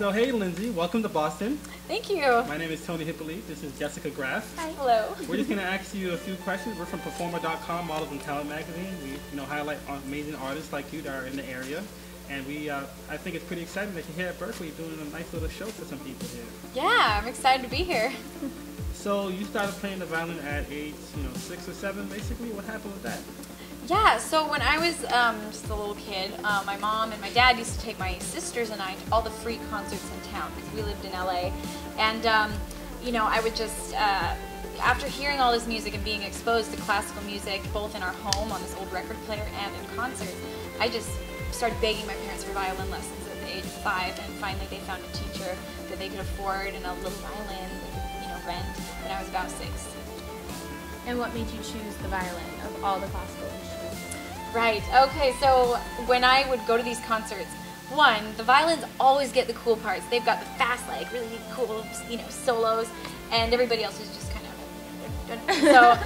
So hey Lindsey, welcome to Boston. Thank you. My name is Tony Hyppolite. This is Jessica Graf. Hi. Hello. We're just going to ask you a few questions. We're from Performer.com, Models and Talent Magazine. We highlight amazing artists like you that are in the area. And I think it's pretty exciting that you're here at Berklee doing a nice little show for some people here. Yeah, I'm excited to be here. So you started playing the violin at age, 6 or 7, basically. What happened with that? Yeah, so when I was just a little kid, my mom and my dad used to take my sisters and I to all the free concerts in town because we lived in LA. And, I would just, after hearing all this music and being exposed to classical music, both in our home on this old record player and in concerts, I just started begging my parents for violin lessons at the age of 5, and finally they found a teacher that they could afford and a little violin they could, rent when I was about 6. And what made you choose the violin of all the classical instruments? Right, okay, so when I would go to these concerts, one, the violins always get the cool parts. They've got the fast, really cool, solos, and everybody else is just kind of, so,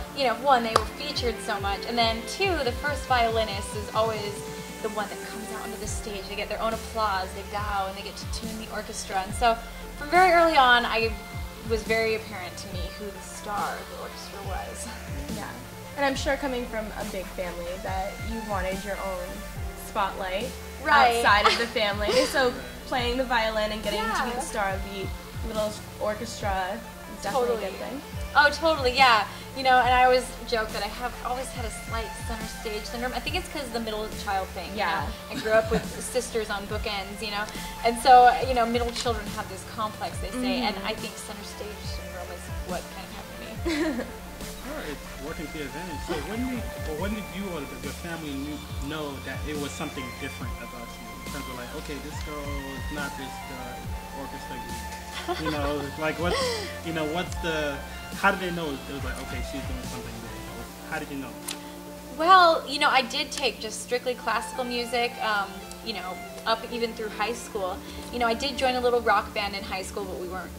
one, they were featured so much, and then 2, the first violinist is always the one that comes out onto the stage. They get their own applause, they bow, and they get to tune the orchestra, and so from very early on, it was very apparent to me who the star of the orchestra was. Yeah, and I'm sure coming from a big family that you wanted your own spotlight outside of the family. So playing the violin and getting to be the star of the little orchestra is definitely a good thing. Oh, totally, yeah. And I always joke that I have always had a slight center stage syndrome. I think it's because of the middle child thing. Yeah. I grew up with sisters on bookends, and so, middle children have this complex, they say, and I think center stage syndrome is what kind of happened to me. It's working to your advantage. So when did you or your family know that it was something different about you? In terms of okay, this girl is not this orchestra geek. How did they know it was okay, she's doing something big? How did you know? Well, I did take just strictly classical music, up even through high school. I did join a little rock band in high school, but we weren't,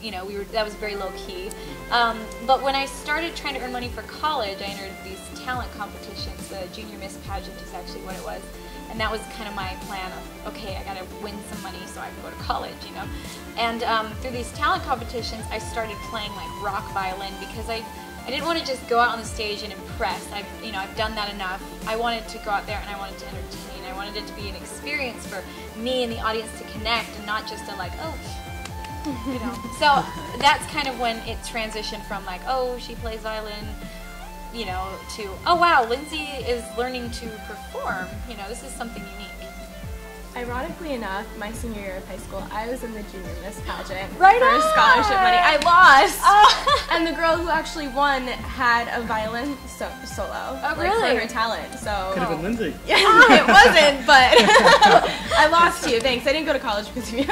that was very low key. But when I started trying to earn money for college, I entered these talent competitions. The Junior Miss pageant is actually what it was. And that was kind of my plan of, okay, I gotta win some money so I can go to college, And through these talent competitions, I started playing rock violin because I didn't want to just go out on the stage and impress. I've done that enough. I wanted to go out there and I wanted to entertain. I wanted it to be an experience for me and the audience to connect and not just a So that's kind of when it transitioned from oh, she plays violin, to, oh wow, Lindsey is learning to perform. This is something unique. Ironically enough, my senior year of high school, I was in the Junior Miss pageant for scholarship money. I lost, and the girl who actually won had a violin solo. Oh, really? For her talent. So could have been Lindsey. Yeah, it wasn't, but I lost you. Thanks. I didn't go to college because of you.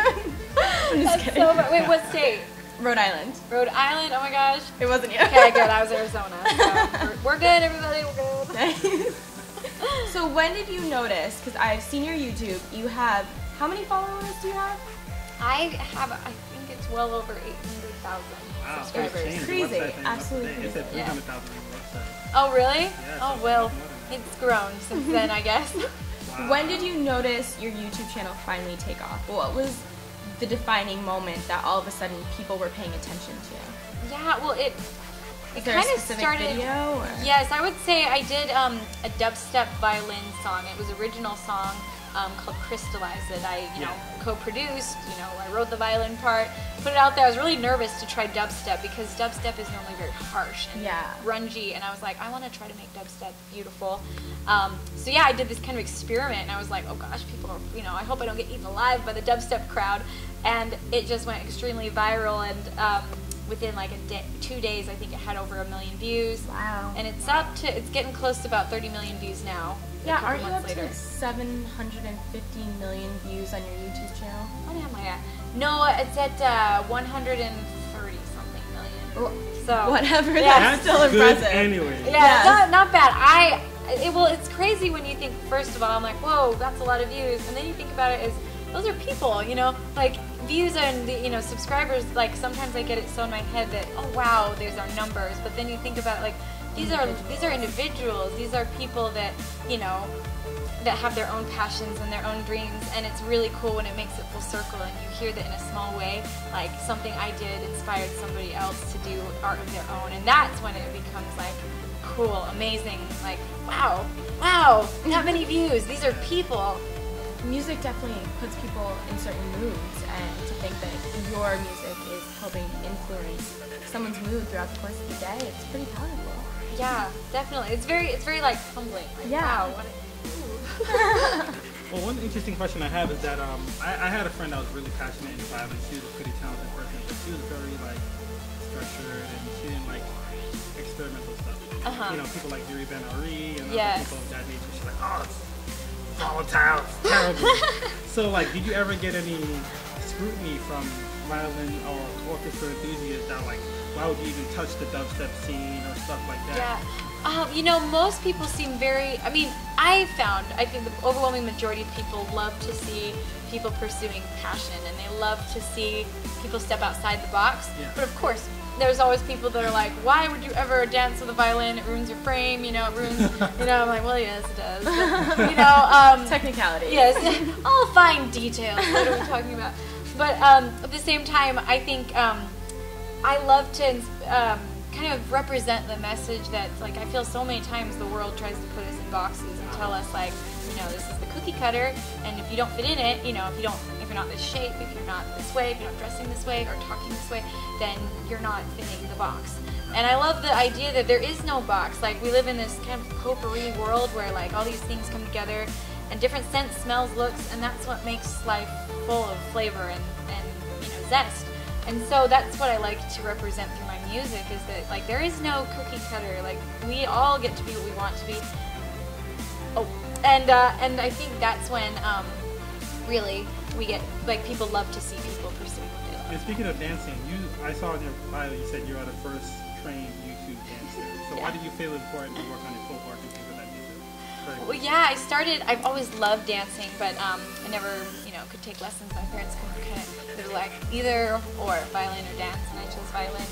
I'm just kidding. Wait, what state? Rhode Island. Rhode Island? Oh my gosh. It wasn't you. Okay, good. I was Arizona. So we're good, everybody. We're good. Nice. So when did you notice, because I've seen your YouTube, you have, how many followers do you have? I think it's well over 800,000 subscribers. Crazy. Absolutely crazy. It's at 300,000 on the website. Oh, really? Yeah, oh, well, it's grown since then, I guess. Wow. When did you notice your YouTube channel finally take off? What was the defining moment that all of a sudden people were paying attention to? Yeah, well, it kind of started. Video, or? Yes, I would say I did a dubstep violin song. It was an original song called Crystallize that I co-produced. I wrote the violin part, put it out there. I was really nervous to try dubstep because dubstep is normally very harsh and grungy, and I was like, I want to try to make dubstep beautiful. So yeah, I did this kind of experiment, and I was like, oh gosh, people are, I hope I don't get eaten alive by the dubstep crowd, and it just went extremely viral, and within 2 days, I think it had over 1 million views. Wow. And it's getting close to about 30 million views now. Yeah, aren't you up to 750 million views on your YouTube channel? What am I at? No, it's at 130 something million. So whatever, yeah, that's still impressive. Anyway. Yeah, not bad. It's crazy when you think, first of all, I'm like, whoa, that's a lot of views. And then you think about it as, those are people, views and the, subscribers, sometimes I get it so in my head that, oh wow, there's our numbers. But then you think about These are individuals. These are people that, you know, that have their own passions and their own dreams, and it's really cool when it makes it full circle and you hear that in a small way, like something I did inspired somebody else to do art of their own, and that's when it becomes like cool, amazing, like wow, that many views. These are people. Music definitely puts people in certain moods, and to think that your music is helping influence someone's mood throughout the course of the day, it's pretty powerful. Yeah, definitely. It's very like humbling. Like, yeah. Wow. What Well, one interesting question I have is that I had a friend that was really passionate in violin. She was a pretty talented person, but she was very like structured and she didn't like experimental stuff. You know, people like Yuri Ben-Ari and other people of that nature. She's like, oh, it's volatile, it's terrible. So, like, did you ever get any scrutiny from violin or orchestra enthusiasts that like, why would you even touch the dubstep scene or stuff like that? Yeah. You know, most people seem very, I mean, I think the overwhelming majority of people love to see people pursuing passion, and they love to see people step outside the box. Yeah. But of course, there's always people that are like, why would you ever dance with a violin? It ruins your frame, you know, it ruins, you know, I'm like, well, yes, it does. But, you know, technicality. Yes, all fine details. What are we talking about? But at the same time, I think I love to kind of represent the message that, like, I feel so many times the world tries to put us in boxes and tell us, like, you know, this is the cookie cutter, and if you don't fit in it, you know, if you're not this shape, if you're not this way, if you're not dressing this way or talking this way, then you're not fitting the box. And I love the idea that there is no box. Like, we live in this kind of potpourri world where, like, all these things come together and different scents, smells, looks, and that's what makes life full of flavor and you know, zest. And so that's what I like to represent through my music, is that, like, there is no cookie cutter. Like, we all get to be what we want to be. Oh, and I think that's when really we get, like, people love to see people pursuing what they love. And speaking of dancing, I saw in your bio you said you are the first trained YouTube dancer. So why did you feel it important to work on your footwork and things of that nature? Well, yeah, I've always loved dancing, but I never, you know, could take lessons. My parents couldn't kind of, they were like either or, violin or dance, and I chose violin.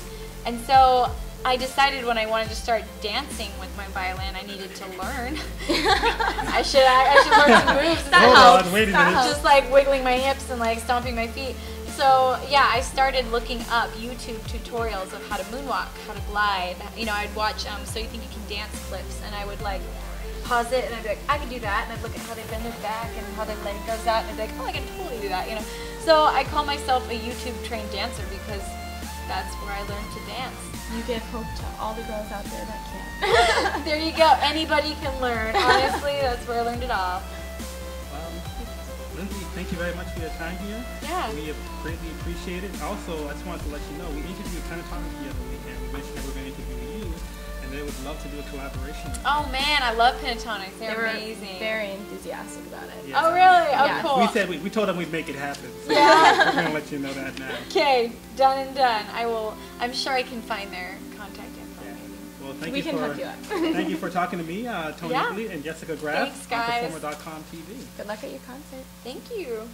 And so I decided when I wanted to start dancing with my violin, I needed to learn. I should learn some moves. Hold on, wait a minute. Just like wiggling my hips and like stomping my feet. So yeah, I started looking up YouTube tutorials of how to moonwalk, how to glide. You know, I'd watch So You Think You Can Dance clips, and I would like pause it, and I'd be like, I can do that, and I'd look at how they bend their back and how their leg goes out, and I'd be like, oh, I can totally do that, you know. So I call myself a YouTube trained dancer because that's where I learned to dance. You give hope to all the girls out there that can't. There you go. Anybody can learn. Honestly, that's where I learned it all. Lindsey, thank you very much for your time here. Yeah. We greatly appreciate it. Also, I just wanted to let you know, we interviewed Pentatonic the other week, and we mentioned that we're going to interview you, and they would love to do a collaboration. Oh man, I love Pentatonics. They're were amazing. Very enthusiastic about it. Yeah. Oh really? Oh Yeah. cool. We told them we'd make it happen. So Yeah. we're going to let you know that now. Okay, done and done. I'm sure I can find their contact info. Yeah. Well, thank We you can for hook you up. thank you for talking to me, Tony Yeah. and Jessica Graf Thanks, guys. on PerformerRadio TV. Good luck at your concert. Thank you.